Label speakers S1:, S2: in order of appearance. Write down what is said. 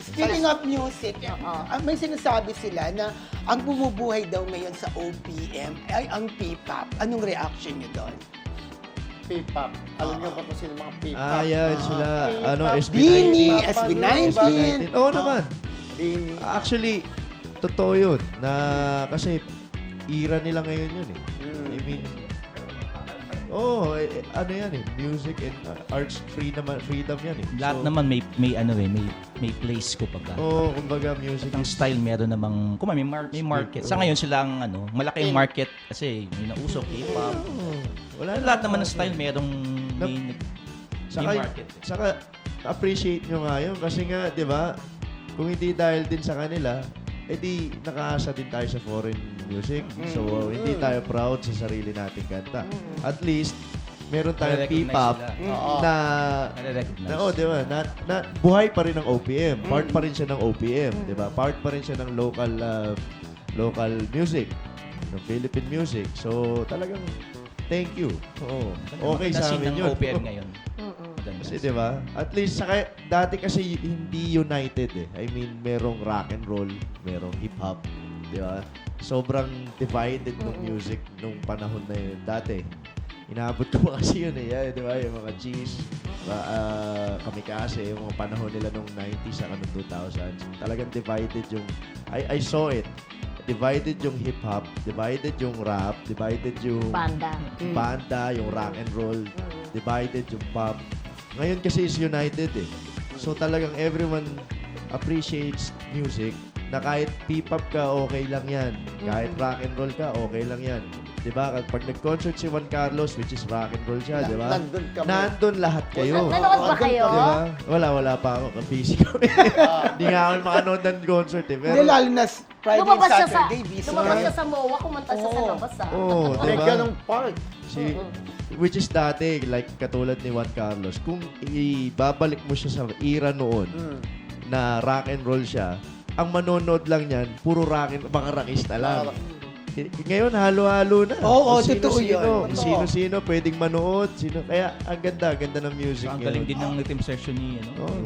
S1: Speaking of music, may sinasabi sila na ang bumubuhay daw ngayon sa OPM ay ang P-pop. Anong reaction niyo doon?
S2: P-pop. Alam niyo ba kung sino mga P-pop?
S3: Ah, yan sila. Ano,
S1: Dini,
S3: SB19.
S1: SB19.
S3: Oo naman.
S2: Dini.
S3: Actually, totoo yun. Na, kasi, era nila ngayon yun eh. I mean, ano yan eh. Music and arts freedom yan eh.
S4: Lahat
S3: So,
S4: naman may place ko pagka.
S3: kumbaga music.
S4: Ang style meron namang, may market. Sa ngayon silang malaki yung market kasi may nausok, K-pop.
S3: Wala na.
S4: Lahat naman ng style merong may market.
S3: Saka, appreciate nyo nga yun. Kasi nga, di ba, kung hindi dahil din sa kanila, edi nakaasa din tayo sa foreign music. So, hindi tayo proud sa sarili nating kanta. At least, meron tayong
S4: Nare-recognize
S3: P-pop
S4: sila.
S3: na,
S4: Nare-recognize.
S3: di ba, na buhay pa rin ng OPM. Part pa rin siya ng OPM, di ba? Part pa rin siya ng local music, ng Philippine music. So, talagang thank you. Oo. Okay sa amin
S4: ng
S3: yun.
S4: OPM ngayon. Maganda.
S3: Kasi 'di ba? At least dati kasi hindi united eh. I mean, merong rock and roll, merong hip hop, 'di ba? Sobrang divided ng music nung panahon na yun. Dati, inaabot ko pa kasi yun eh, 'di ba? Yung mga G's, Kamikaze, yung mga panahon nila nung 90s at nung 2000s. Talagang divided yung I saw it. Divided yung hip hop, divided yung rap, divided yung banda, yung rock and roll, divided yung pop. Ngayon kasi is united eh. So talagang everyone appreciates music na kahit P-pop ka, okay lang yan. Kahit rock and roll ka, okay lang yan. Diba? Pag nag-concert si Juan Carlos, which is rock and roll siya, diba?
S2: Nandun kami.
S3: Nandun lahat kayo.
S5: Nanood ba kayo?
S3: Diba? Wala pa ako. Busy kami. Hindi nga ako makanood ng concert eh.
S1: Hindi, lalo na Friday and
S5: Lumabas siya sa,
S1: Saturday, busy.
S5: lumabas siya sa MOA, kumanta siya sa labas
S3: Oo,
S2: May
S3: diba?
S2: ganong part.
S3: Which is dati, like katulad ni Juan Carlos, kung ibabalik mo siya sa era noon na rock and roll siya, ang manonood lang niyan, puro rock and mga rockista lang. Ngayon, halo-halo na.
S1: Oo,
S3: Kung
S1: totoo yun.
S3: sino-sino,
S1: Totoo.
S3: Sino-sino pwedeng manood. Kaya, ang ganda ng music
S4: Ang
S3: ngayon.
S4: galing din ng team session ni,
S3: Oo.